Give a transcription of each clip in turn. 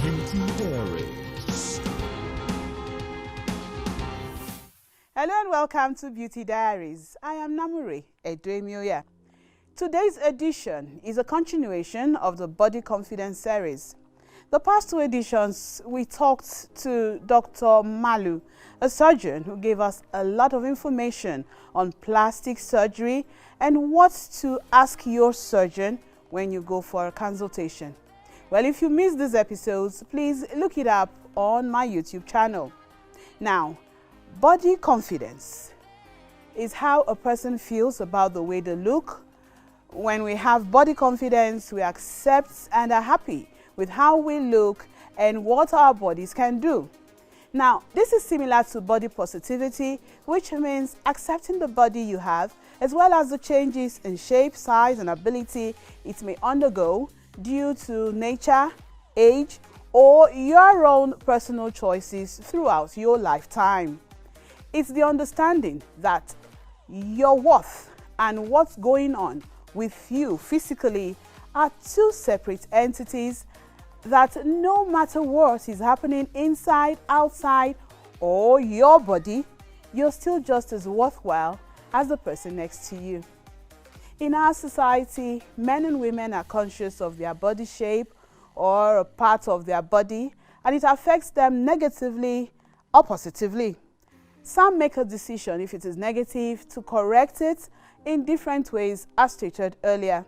Beauty Diaries. Hello and welcome to Beauty Diaries. I am Namuri Edwemioya. Today's edition is a continuation of the Body Confidence series. The past two editions, we talked to Dr. Malu, a surgeon who gave us a lot of information on plastic surgery and what to ask your surgeon when you go for a consultation. Well, if you missed these episodes, please look it up on my YouTube channel. Now, body confidence is how a person feels about the way they look. When we have body confidence, we accept and are happy with how we look and what our bodies can do. Now, this is similar to body positivity, which means accepting the body you have, as well as the changes in shape, size, and ability it may undergo due to nature, age, or your own personal choices throughout your lifetime. It's the understanding that your worth and what's going on with you physically are two separate entities, that no matter what is happening inside, outside, or your body, you're still just as worthwhile as the person next to you. In our society, men and women are conscious of their body shape or a part of their body, and it affects them negatively or positively. Some make a decision, if it is negative, to correct it in different ways, as stated earlier.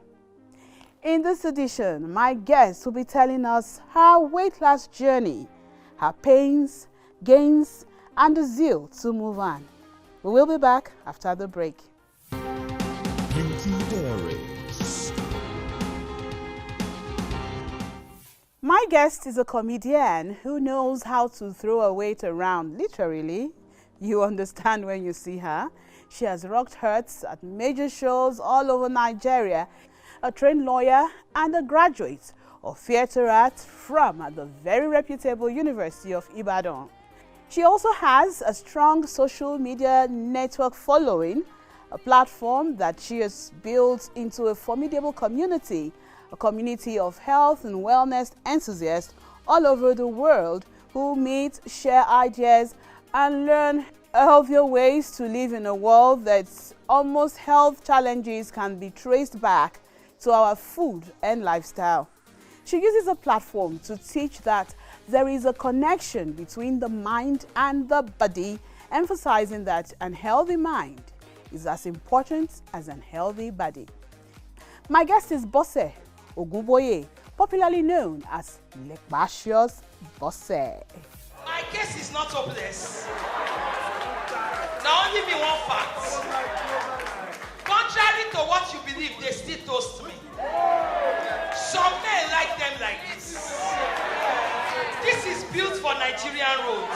In this edition, my guest will be telling us her weight loss journey, her pains, gains, and the zeal to move on. We will be back after the break. Beauty Diaries. My guest is a comedian who knows how to throw a weight around, literally. You understand when you see her. She has rocked hurts at major shows all over Nigeria, a trained lawyer and a graduate of theatre art from the very reputable University of Ibadan. She also has a strong social media network following, a platform that she has built into a formidable community, a community of health and wellness enthusiasts all over the world who meet, share ideas, and learn healthier ways to live in a world that almost health challenges can be traced back to our food and lifestyle. She uses a platform to teach that there is a connection between the mind and the body, emphasizing that an healthy mind is as important as an healthy body. My guest is Bose Ogunboye, popularly known as Lepacious Bose. My case is not hopeless. Now only me one fact. Contrary to what you believe, they still toast me. Some men like them like this. This is built for Nigerian roads.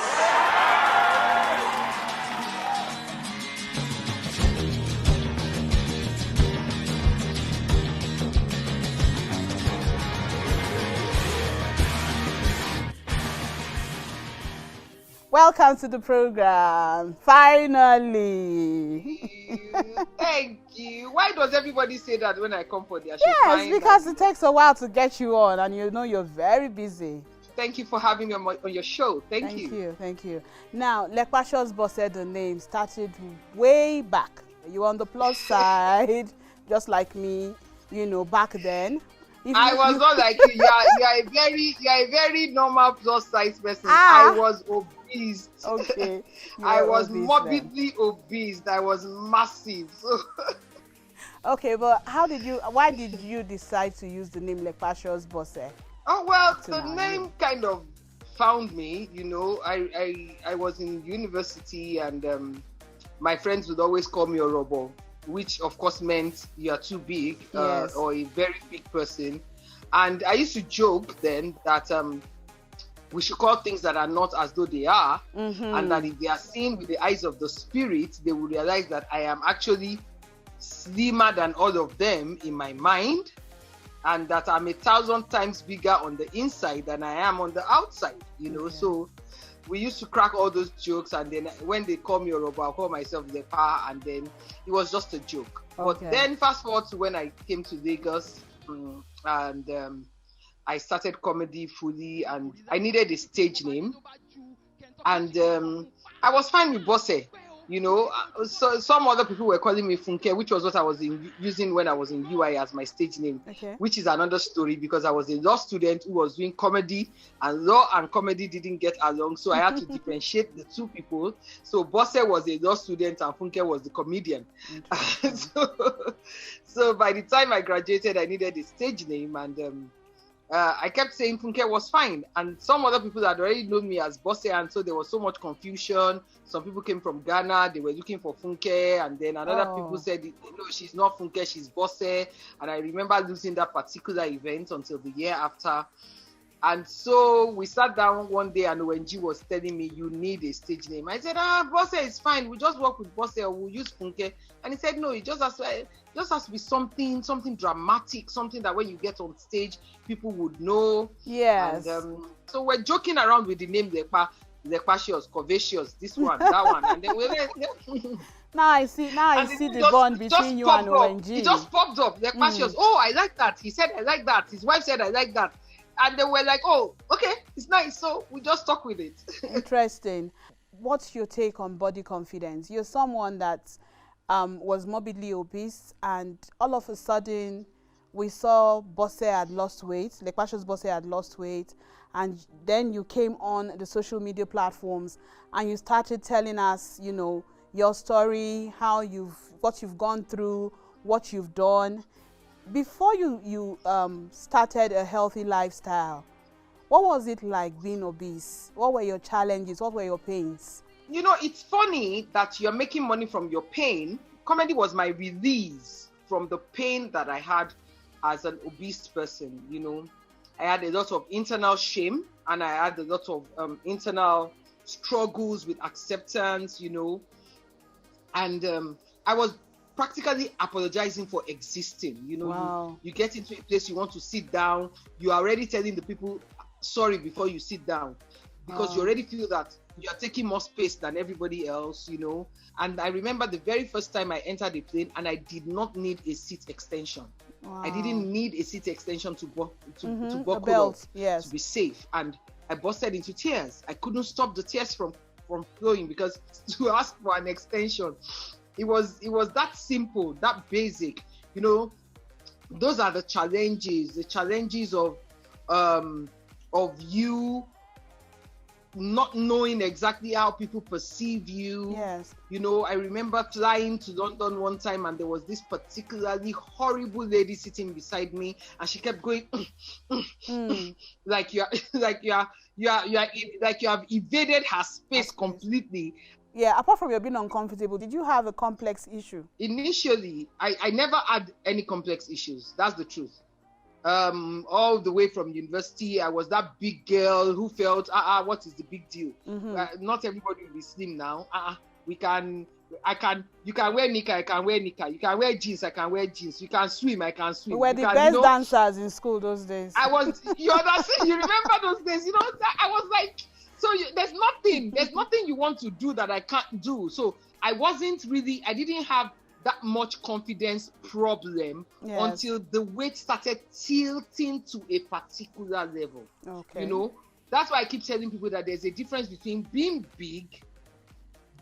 Welcome to the program. Finally. Thank you. Why does everybody say that when I come for their show? Yes, because it takes a while to get you on, and you know you're very busy. Thank you for having me on your show. Thank you. Thank you. Now, Lepacious Bose, the name started way back. You were on the plus side, just like me, you know, back then. I was not like you. You are a very normal plus size person. I was obese. Okay. I was morbidly obese. I was massive. Okay, but why did you decide to use the name Lepacious Bose? Oh, well, the name kind of found me, you know. I was in university, and my friends would always call me a robo, which of course meant you are too big, yes, or a very big person. And I used to joke then that we should call things that are not as though they are, and that if they are seen with the eyes of the spirit, they will realize that I am actually slimmer than all of them in my mind, and that I'm 1,000 times bigger on the inside than I am on the outside, you know. Okay. So we used to crack all those jokes, and then when they call me Yoruba, I'll call myself Lepa, and then it was just a joke. Okay. But then fast forward to when I came to Lagos, and I started comedy fully, and I needed a stage name. And I was fine with Bose. You know, so some other people were calling me Funke, which was what I was using when I was in UI as my stage name, which is another story because I was a law student who was doing comedy, and law and comedy didn't get along. So I had to differentiate the two people. So Bose was a law student and Funke was the comedian. So by the time I graduated, I needed a stage name, and I kept saying Funke was fine, and some other people had already known me as Bose, and so there was so much confusion. Some people came from Ghana, they were looking for Funke, and then another people said, no, she's not Funke, she's Bose. And I remember losing that particular event until the year after. And so we sat down one day, and ONG was telling me, you need a stage name. I said, Bose is fine, we just work with Bose, or we'll use Funke. And he said, no, it just has to be something dramatic, something that when you get on stage, people would know. Yes. And so we're joking around with the name Lepacious, Covacious, this one, that one. And then Now I see the bond between you and ONG. It just popped up, Lepacious. Oh, I like that. He said, I like that. His wife said, I like that. And they were like, oh, okay, it's nice. So we just stuck with it. Interesting. What's your take on body confidence? You're someone that was morbidly obese, and all of a sudden we saw Bose had lost weight, Lepacious Bose had lost weight, and then you came on the social media platforms and you started telling us, you know, your story, what you've gone through, what you've done. Before you started a healthy lifestyle, what was it like being obese? What were your challenges? What were your pains? You know, it's funny that you're making money from your pain. Comedy was my release from the pain that I had as an obese person. You know, I had a lot of internal shame, and I had a lot of internal struggles with acceptance, you know, and I was practically apologizing for existing. You know, wow. you get into a place, you want to sit down, you are already telling the people sorry before you sit down, because you already feel that you are taking more space than everybody else, you know. And I remember the very first time I entered the plane, and I did not need a seat extension. Wow. I didn't need a seat extension to buckle belt, up, yes, to be safe. And I busted into tears. I couldn't stop the tears from flowing, because to ask for an extension, it was that simple, that basic, you know. Those are the challenges of you not knowing exactly how people perceive you. Yes. You know, I remember flying to London one time, and there was this particularly horrible lady sitting beside me, and she kept going like you have evaded her space completely. Yeah, apart from you being uncomfortable, did you have a complex issue? Initially, I never had any complex issues. That's the truth. All the way from university, I was that big girl who felt, what is the big deal? Not everybody will be slim now. You can wear knicker, I can wear knicker. You can wear jeans, I can wear jeans. You can swim, I can swim. We were the best dancers in school those days. I was, you remember those days, you know, I was like, so there's nothing you want to do that I can't do. So I didn't have that much confidence problem until the weight started tilting to a particular level. Okay. You know, that's why I keep telling people that there's a difference between being big,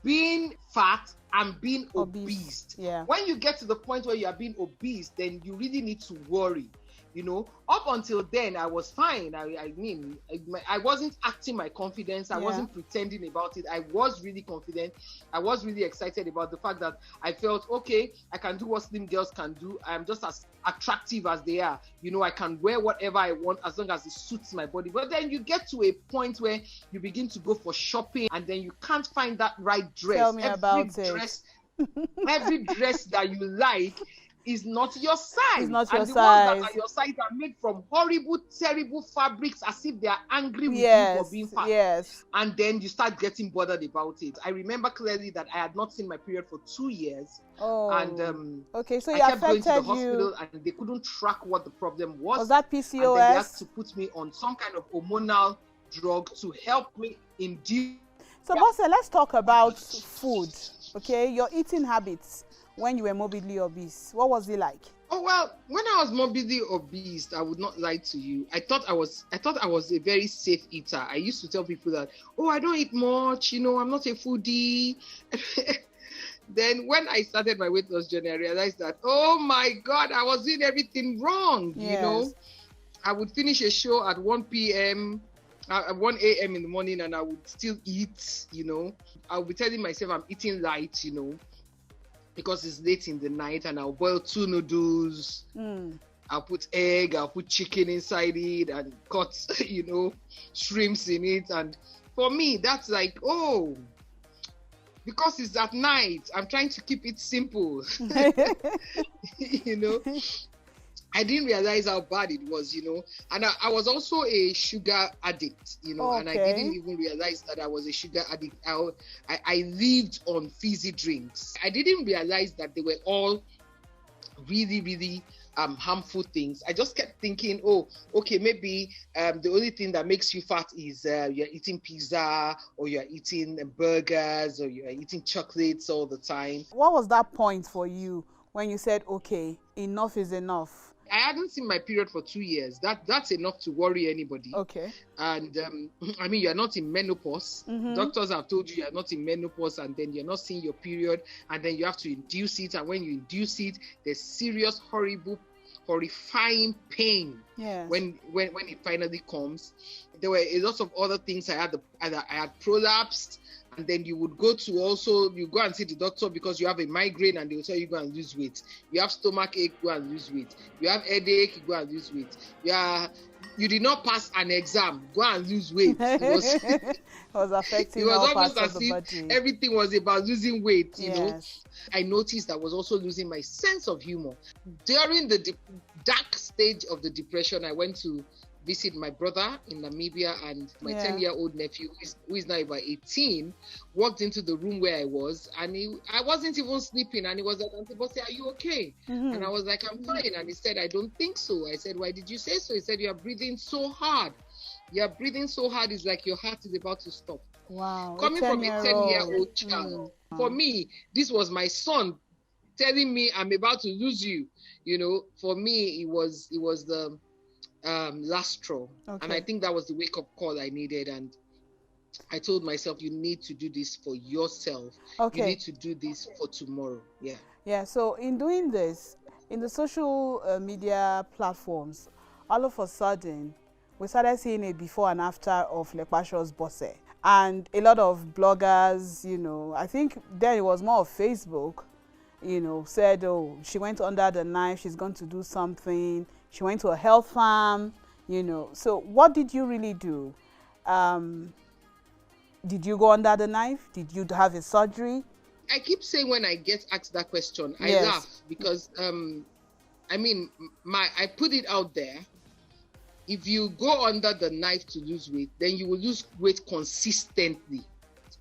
being fat, and being obese. Yeah. When you get to the point where you are being obese, then you really need to worry. You know, up until then, I was fine. I wasn't acting my confidence. I wasn't pretending about it. I was really confident. I was really excited about the fact that I felt, okay, I can do what slim girls can do. I'm just as attractive as they are. You know, I can wear whatever I want as long as it suits my body. But then you get to a point where you begin to go for shopping, and then you can't find that right dress. Tell me about it. Every dress that you like is not your size. It's not your size. And the ones that are your size are made from horrible, terrible fabrics, as if they are angry with you for being fat. Yes. And then you start getting bothered about it. I remember clearly that I had not seen my period for 2 years. Oh. And okay, so I you kept going to the hospital, you. and they couldn't track what the problem was. Was that PCOS? And then they had to put me on some kind of hormonal drug to help me induce. So, Bose, let's talk about food. Okay, your eating habits when you were morbidly obese. What was it like? Oh well, when I was morbidly obese, I would not lie to you. I thought I was a very safe eater. I used to tell people that, oh, I don't eat much, I'm not a foodie. Then when I started my weight loss journey, I realized that, oh my God, I was doing everything wrong. Yes. I would finish a show at 1 p.m. At 1 a.m. in the morning, and I would still eat. I would be telling myself I'm eating light, because it's late in the night, and I'll boil 2 noodles. I'll put egg, I'll put chicken inside it, and cut, shrimps in it. And for me, that's like, oh, because it's at night, I'm trying to keep it simple. I didn't realize how bad it was, and I was also a sugar addict, and I didn't even realize that I was a sugar addict. I lived on fizzy drinks. I didn't realize that they were all really, really harmful things. I just kept thinking, oh, okay, maybe the only thing that makes you fat is you're eating pizza, or you're eating burgers, or you're eating chocolates all the time. What was that point for you when you said, okay, enough is enough? I hadn't seen my period for 2 years. That's enough to worry anybody. Okay. And you're not in menopause. Doctors have told you you're not in menopause, and then you're not seeing your period, and then you have to induce it. And when you induce it, there's serious, horrifying pain. Yes. When it finally comes. There were a lot of other things. I had prolapsed. And then you would go and see the doctor because you have a migraine, and they will tell you go and lose weight. You have stomach ache, go and lose weight. You have headache, go and lose weight. You did not pass an exam, go and lose weight. It was affecting all parts of the body. Everything was about losing weight, Yes. I noticed I was also losing my sense of humor. During the dark stage of the depression, I went to visit my brother in Namibia, and my 10-year-old nephew, who is now about 18, walked into the room where I was, and I wasn't even sleeping, and he was like, Auntie Bosse, are you okay? And I was like, I'm fine. And he said, I don't think so. I said, why did you say so? He said, you're breathing so hard. You're breathing so hard, it's like your heart is about to stop. Wow. Coming from a 10-year-old child, for me, this was my son telling me I'm about to lose you. For me, it was the last straw. Okay. And I think that was the wake-up call I needed. And I told myself, you need to do this for yourself. Okay. You need to do this for tomorrow. Yeah, so in doing this, in the social media platforms, all of a sudden, we started seeing a before and after of Lepacious Bose. And a lot of bloggers, I think then it was more of Facebook, said, oh, she went under the knife, she's going to do something. She went to a health farm, So what did you really do? Did you go under the knife? Did you have a surgery? I keep saying when I get asked that question, I laugh because, I put it out there. If you go under the knife to lose weight, then you will lose weight consistently.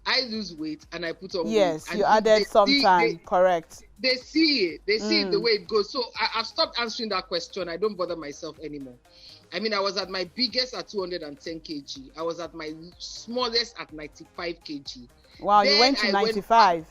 I lose weight and I put on weight. Yes, you added some time, correct. They see it. They see it the way it goes. So I've stopped answering that question. I don't bother myself anymore. I was at my biggest at 210 kg. I was at my smallest at 95 kg. Wow, then you went to 95.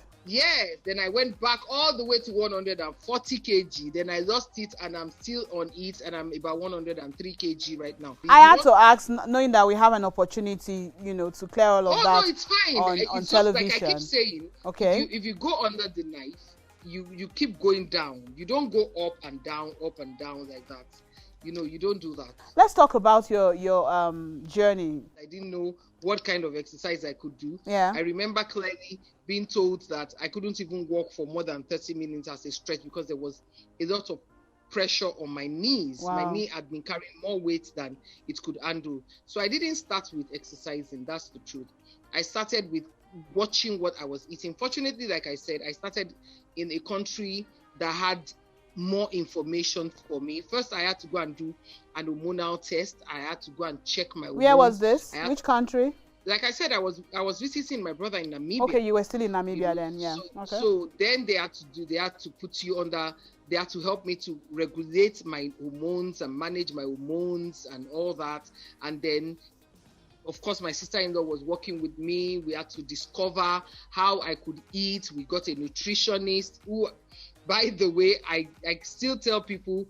Then I went back all the way to 140 kg. Then I lost it, and I'm still on it, and I'm about 103 kg right now. I had to ask, knowing that we have an opportunity, to clear all of that. No, it's fine. On it's television. Just like I keep saying, okay. If you go under the knife, you keep going down. You don't go up and down like that. You don't do that. Let's talk about your journey. I didn't know what kind of exercise I could do. Yeah. I remember clearly being told that I couldn't even walk for more than 30 minutes as a stretch because there was a lot of pressure on my knees. Wow. My knee had been carrying more weight than it could handle. So I didn't start with exercising. That's the truth. I started with watching what I was eating. Fortunately, like I said, I started in a country that had more information for me. First, I had to go and do an hormonal test. I had to go and check my hormones. Where was this? Which country? Like I said, I was visiting my brother in Namibia. Okay, you were still in Namibia then, yeah. So then they had to put you under, they had to help me to regulate my hormones and manage my hormones and all that. And then, of course, my sister-in-law was working with me. We had to discover how I could eat. We got a nutritionist who by the way, I still tell people,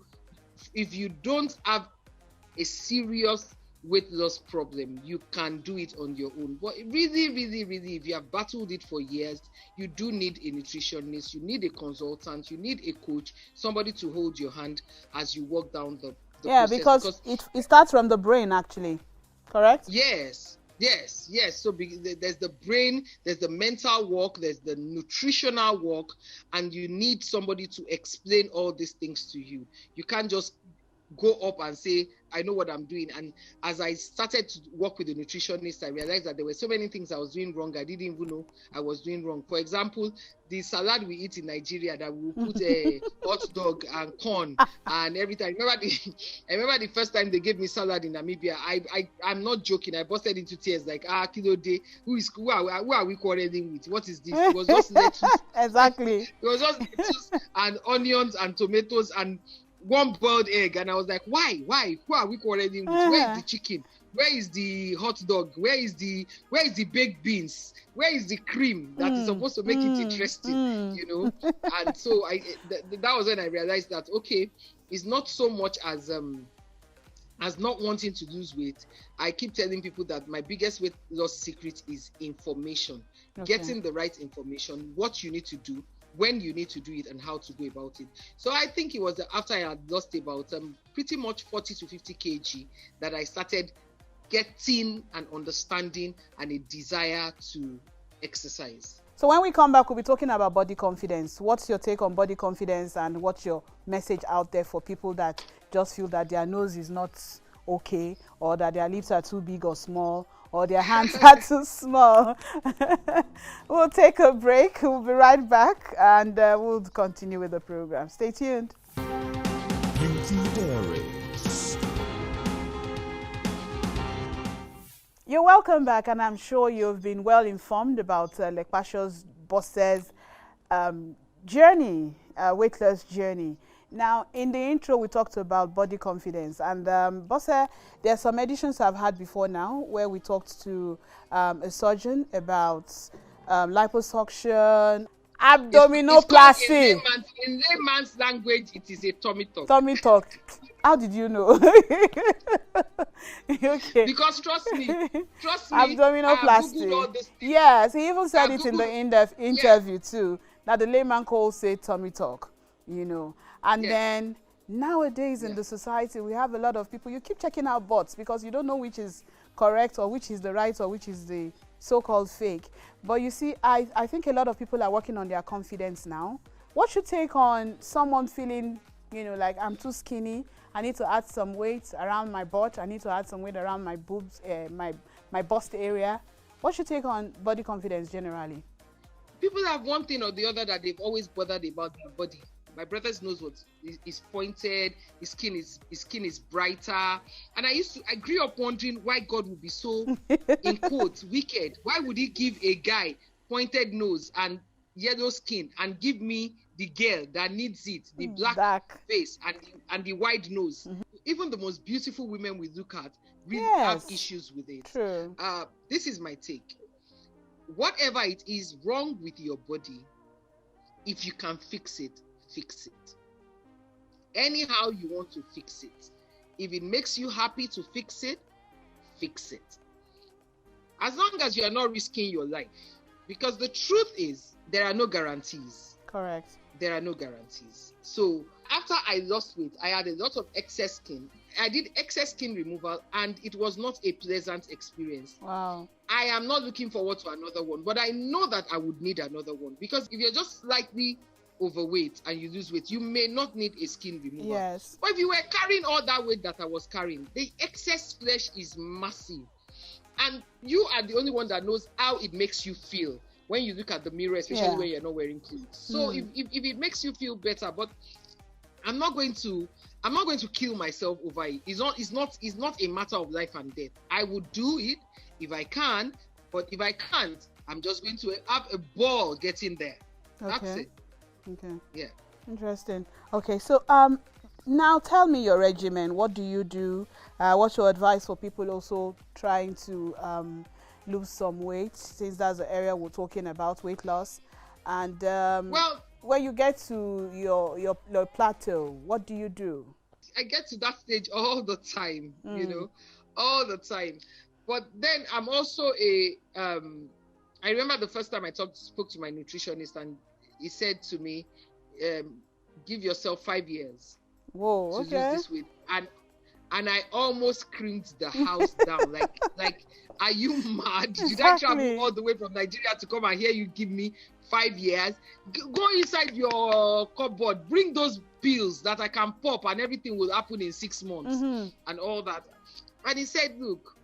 if you don't have a serious weight loss problem, you can do it on your own. But really, really, really, if you have battled it for years, you do need a nutritionist, you need a consultant, you need a coach, somebody to hold your hand as you walk down the process. Because it starts from the brain, actually, correct? Yes. So there's the brain, there's the mental work, there's the nutritional work, and you need somebody to explain all these things to you. You can't just go up and say, I know what I'm doing. And as I started to work with the nutritionist, I realized that there were so many things I was doing wrong. I didn't even know I was doing wrong. For example, the salad we eat in Nigeria, that we put a hot dog and corn and everything. I remember the first time they gave me salad in Namibia. I'm not joking. I busted into tears like, kilo day. Who are we quarreling with? What is this? It was just lettuce. Exactly. It was just lettuce and onions and tomatoes and one boiled egg, and I was like, why? Who are we quarreling with? Where is the chicken? Where is the hot dog? Where is the baked beans? Where is the cream that is supposed to make it interesting? You know? And so that was when I realized that, okay, it's not so much as not wanting to lose weight. I keep telling people that my biggest weight loss secret is information. Okay. Getting the right information, what you need to do, when you need to do it, and how to go about it. So I think it was after I had lost about pretty much 40 to 50 kg that I started getting an understanding and a desire to exercise. So when we come back, we'll be talking about body confidence. What's your take on body confidence, and what's your message out there for people that just feel that their nose is not okay, or that their lips are too big or small, or their hands are too small? We'll take a break. We'll be right back, and we'll continue with the program. Stay tuned. Beauty Diaries. You're welcome back, and I'm sure you've been well informed about Lepacious Bose's journey, weight loss journey. Now, in the intro, we talked about body confidence, and Bose, there are some editions I've had before now where we talked to a surgeon about liposuction, abdominoplasty. In layman's language, it is a tummy tuck. Tummy tuck. How did you know? Okay. Because trust me, abdominoplasty. Yes, he even said it in the interview too, that the layman calls say tummy tuck, you know. And then nowadays in the society, we have a lot of people, you keep checking out butts because you don't know which is correct or which is the right or which is the so-called fake. But you see, I think a lot of people are working on their confidence now. What's your take on someone feeling, you know, like, I'm too skinny, I need to add some weight around my butt, I need to add some weight around my boobs, my bust area? What's your take on body confidence generally? People have one thing or the other that they've always bothered about their body. My brother's nose is pointed, his skin is brighter, and I grew up wondering why God would be so, in quotes, wicked. Why would he give a guy pointed nose and yellow skin and give me the girl that needs it, the black face and the wide nose? Even the most beautiful women we look at really have issues with it. True. This is my take. Whatever it is wrong with your body, if you can fix it, fix it. Anyhow you want to fix it. If it makes you happy to fix it, fix it. As long as you are not risking your life. Because the truth is, there are no guarantees. Correct. There are no guarantees. So after I lost weight, I had a lot of excess skin. I did excess skin removal, and it was not a pleasant experience. Wow. I am not looking forward to another one, but I know that I would need another one, because if you're just slightly overweight and you lose weight, you may not need a skin removal. Yes. But if you were carrying all that weight that I was carrying, the excess flesh is massive, and you are the only one that knows how it makes you feel when you look at the mirror, especially when you're not wearing clothes. So if it makes you feel better, but I'm not going to kill myself over it. It's not a matter of life and death. I would do it if I can, but if I can't, I'm just going to have a ball getting there. That's it. Okay. Yeah. Interesting. Okay, so now tell me your regimen. What do you do? What's your advice for people also trying to lose some weight, since that's the area we're talking about, weight loss? And well, when you get to your plateau, what do you do? I get to that stage all the time, you know, all the time. But then I'm also I remember the first time I spoke to my nutritionist, and he said to me, give yourself 5 years Whoa, to okay. lose this weight. And I almost screamed the house down. Like, are you mad? Did I Exactly. travel all the way from Nigeria to come and hear you give me 5 years? Go inside your cupboard, bring those pills that I can pop and everything will happen in 6 months and all that. And he said, look,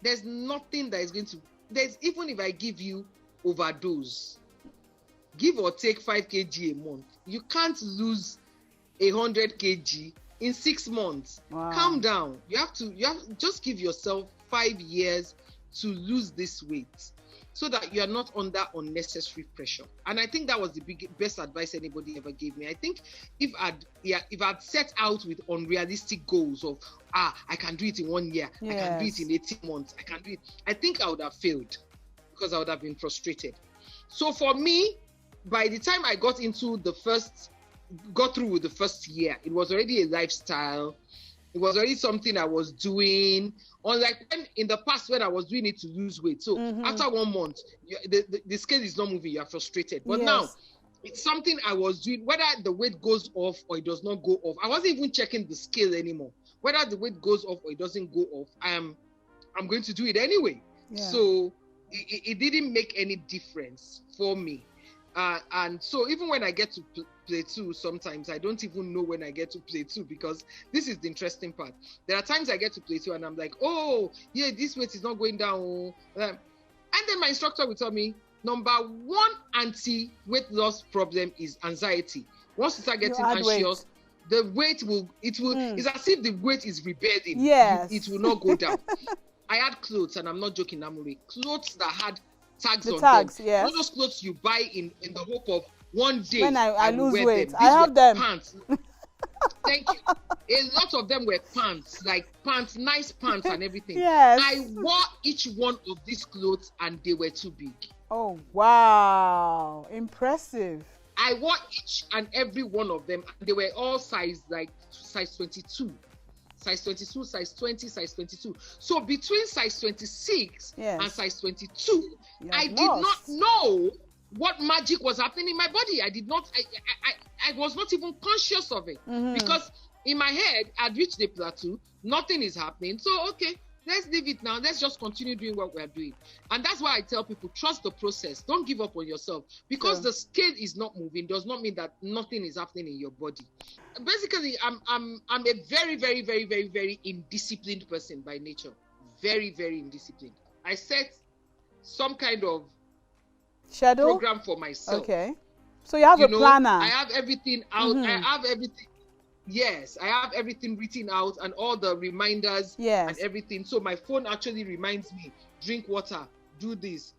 there's nothing that is going to, even if I give you overdose, give or take 5 kg a month, you can't lose 100 kg in 6 months. Wow. Calm down. You have just give yourself 5 years to lose this weight, so that you are not under unnecessary pressure. And I think that was the best advice anybody ever gave me. I think if I'd set out with unrealistic goals of, I can do it in 1 year, I can do it in 18 months, I can do it, I think I would have failed, because I would have been frustrated. So for me, by the time I got through with the first year, it was already a lifestyle. It was already something I was doing. Unlike when in the past, when I was doing it to lose weight. So after 1 month, the scale is not moving, you are frustrated. But now, it's something I was doing, whether the weight goes off or it does not go off. I wasn't even checking the scale anymore. Whether the weight goes off or it doesn't go off, I'm going to do it anyway. Yeah. So it didn't make any difference for me. And so even when I get to plateau, sometimes I don't even know when I get to plateau, because this is the interesting part. There are times I get to plateau and I'm like, oh, yeah, this weight is not going down. And then my instructor will tell me, number 1 anti-weight loss problem is anxiety. Once you start getting anxious, the weight it's as if the weight is rebelling. Yes. It will not go down. I had clothes, and I'm not joking, Namuri, clothes that had tags on them. Yes. Not those clothes you buy in the hope of one day when I lose weight. Them. I have them. Pants. Thank you. A lot of them were pants, nice pants and everything. Yes. I wore each one of these clothes and they were too big. Oh, wow. Impressive. I wore each and every one of them, and they were all size 22. Size 22, size 20, size 22. So between size 26 and size 22, I did not know what magic was happening in my body. I was not even conscious of it, because in my head, I'd reached the plateau, nothing is happening. So, okay, let's leave it now. Let's just continue doing what we're doing. And that's why I tell people, trust the process. Don't give up on yourself. Because the scale is not moving does not mean that nothing is happening in your body. Basically, I'm a very, very, very, very, very indisciplined person by nature. Very, very indisciplined. I set some kind of schedule program for myself. Okay. So you have a planner. I have everything out. I have everything. Yes, I have everything written out and all the reminders and everything. So my phone actually reminds me, drink water, do this,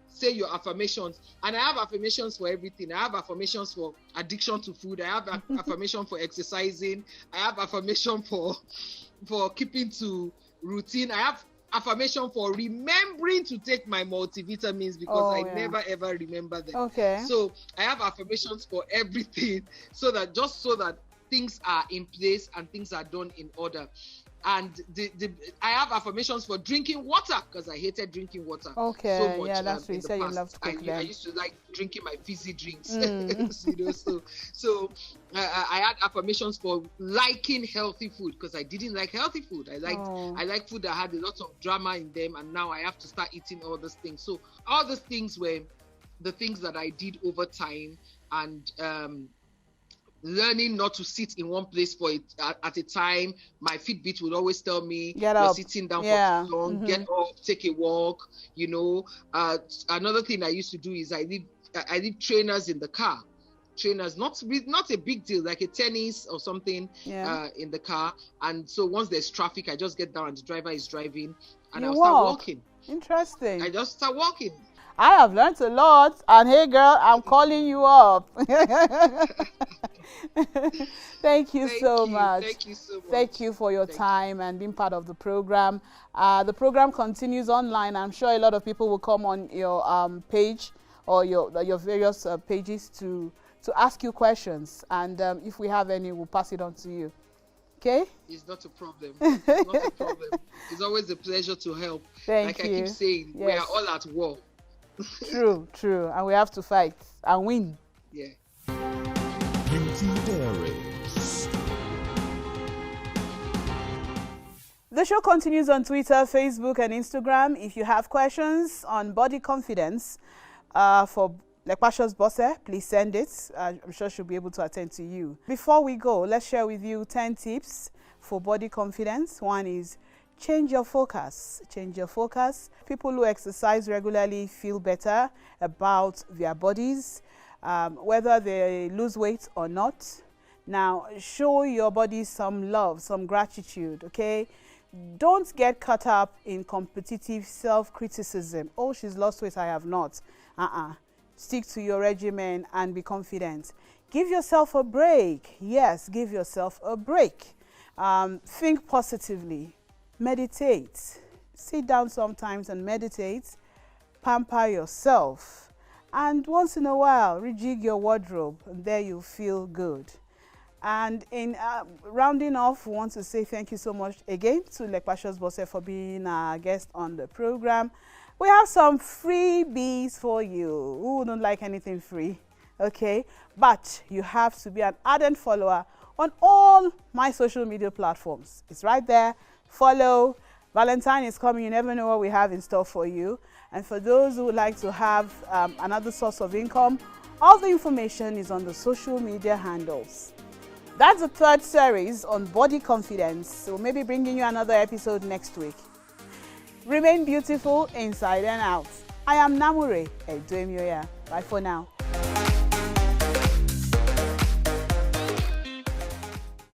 say your affirmations. And I have affirmations for everything. I have affirmations for addiction to food. I have affirmation for exercising. I have affirmation for keeping to routine. I have affirmation for remembering to take my multivitamins, because I never ever remember them. Okay. So I have affirmations for everything, so that things are in place and things are done in order. And I have affirmations for drinking water, because I hated drinking water so much. Yeah, that's what you said. You love to cook I used to like drinking my fizzy drinks. So I had affirmations for liking healthy food, because I didn't like healthy food. I like food that had a lot of drama in them, and now I have to start eating all those things. So all those things were the things that I did over time, and learning not to sit in one place for it at a time. My Fitbit would always tell me, you're sitting down for too long, get up, take a walk, Another thing I used to do is I leave trainers in the car. Trainers, not a big deal, like a tennis or something in the car. And so once there's traffic, I just get down and the driver is driving, and I'll start walking. Interesting. I just start walking. I have learned a lot, and hey girl, I'm calling you up. Thank you so much. Thank you so much. Thank you for your time and being part of the program. The program continues online. I'm sure a lot of people will come on your page or your various pages to ask you questions, and if we have any, we'll pass it on to you. Okay? It's not a problem. It's not a problem. It's always a pleasure to help. Thank you. Like I keep saying, we are all at war. True, and we have to fight and win. Yeah. Beauty Diaries. The show continues on Twitter, Facebook, and Instagram. If you have questions on body confidence for Lepacious Bose, please send it. I'm sure she'll be able to attend to you. Before we go, let's share with you 10 tips for body confidence. One is change your focus. Change your focus. People who exercise regularly feel better about their bodies, whether they lose weight or not. Now, show your body some love, some gratitude, okay? Don't get caught up in competitive self-criticism. Oh, she's lost weight, I have not. Stick to your regimen and be confident. Give yourself a break. Yes, give yourself a break. Think positively. Meditate. Sit down sometimes and meditate. Pamper yourself. And once in a while, rejig your wardrobe, and there you feel good. And in rounding off, we want to say thank you so much again to Lepacious Bose for being our guest on the program. We have some freebies for you. Who wouldn't like anything free? Okay, but you have to be an ardent follower on all my social media platforms. It's right there. Follow. Valentine is coming. You never know what we have in store for you. And for those who would like to have another source of income, all the information is on the social media handles. That's the third series on body confidence. So maybe bringing you another episode next week. Remain beautiful inside and out. I am Namure Edoemioya. Bye for now.